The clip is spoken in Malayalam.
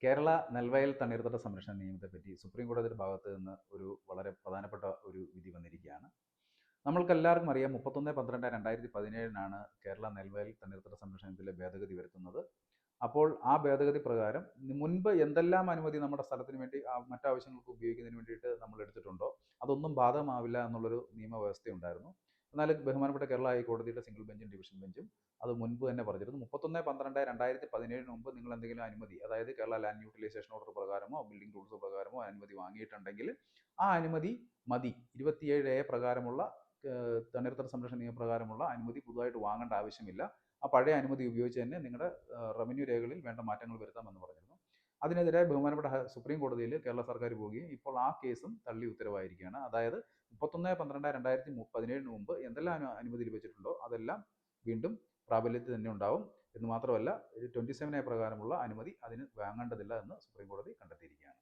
കേരള നെൽവയൽ തണ്ണീർത്തട സംരക്ഷണ നിയമത്തെപ്പറ്റി സുപ്രീം കോടതിയുടെ ഭാഗത്ത് നിന്ന് ഒരു വളരെ പ്രധാനപ്പെട്ട ഒരു വിധി വന്നിരിക്കുകയാണ്. നമ്മൾക്കെല്ലാവർക്കും അറിയാം 31/12/2017 കേരള നെൽവയൽ തണ്ണീർത്തട സംരക്ഷണത്തിലെ ഭേദഗതി വരുത്തുന്നത്. അപ്പോൾ ആ ഭേദഗതി പ്രകാരം മുൻപ് എന്തെല്ലാം അനുമതി നമ്മുടെ സ്ഥലത്തിന് വേണ്ടി മറ്റാവശ്യങ്ങൾക്ക് ഉപയോഗിക്കുന്നതിന് വേണ്ടിയിട്ട് നമ്മൾ എടുത്തിട്ടുണ്ടോ അതൊന്നും ബാധകമാവില്ല എന്നുള്ളൊരു നിയമവ്യവസ്ഥയുണ്ടായിരുന്നു. എന്നാൽ ബഹുമാനപ്പെട്ട കേരള ഹൈക്കോടതിയുടെ സിംഗിൾ ബെഞ്ചും ഡിവിഷൻ ബെഞ്ചും അത് മുൻപ് തന്നെ പറഞ്ഞിരുന്നു. 31/12/2017 മുമ്പ് നിങ്ങൾ എന്തെങ്കിലും അനുമതി, അതായത് കേരള ലാൻഡ് യൂട്ടിലൈസേഷൻ ഓർഡർ പ്രകാരമോ ബിൽഡിംഗ് റൂൾസ് പ്രകാരമോ അനുമതി വാങ്ങിയിട്ടുണ്ടെങ്കിൽ ആ അനുമതി മതി. 27A പ്രകാരമുള്ള തണ്ണീർത്തട സംരക്ഷണ നിയമപ്രകാരമുള്ള അനുമതി പുതുതായിട്ട് വാങ്ങേണ്ട ആവശ്യമില്ല. ആ പഴയ അനുമതി ഉപയോഗിച്ച് തന്നെ നിങ്ങളുടെ റവന്യൂ രേഖകളിൽ വേണ്ട മാറ്റങ്ങൾ വരുത്താമെന്ന് പറഞ്ഞിരുന്നു. അതിനെതിരെ ബഹുമാനപ്പെട്ട സുപ്രീം കോടതിയിൽ കേരള സർക്കാർ പോവുകയും ഇപ്പോൾ ആ കേസും തള്ളി ഉത്തരവായിരിക്കുകയാണ്. അതായത് 31/12/2017 മുമ്പ് എന്തെല്ലാം അനുമതി ലഭിച്ചിട്ടുണ്ടോ അതെല്ലാം വീണ്ടും പ്രാബല്യത്തിൽ തന്നെ ഉണ്ടാവും എന്ന് മാത്രമല്ല 27A പ്രകാരമുള്ള അനുമതി അതിന് വാങ്ങേണ്ടതില്ല എന്ന് സുപ്രീം കോടതി കണ്ടെത്തിയിരിക്കുകയാണ്.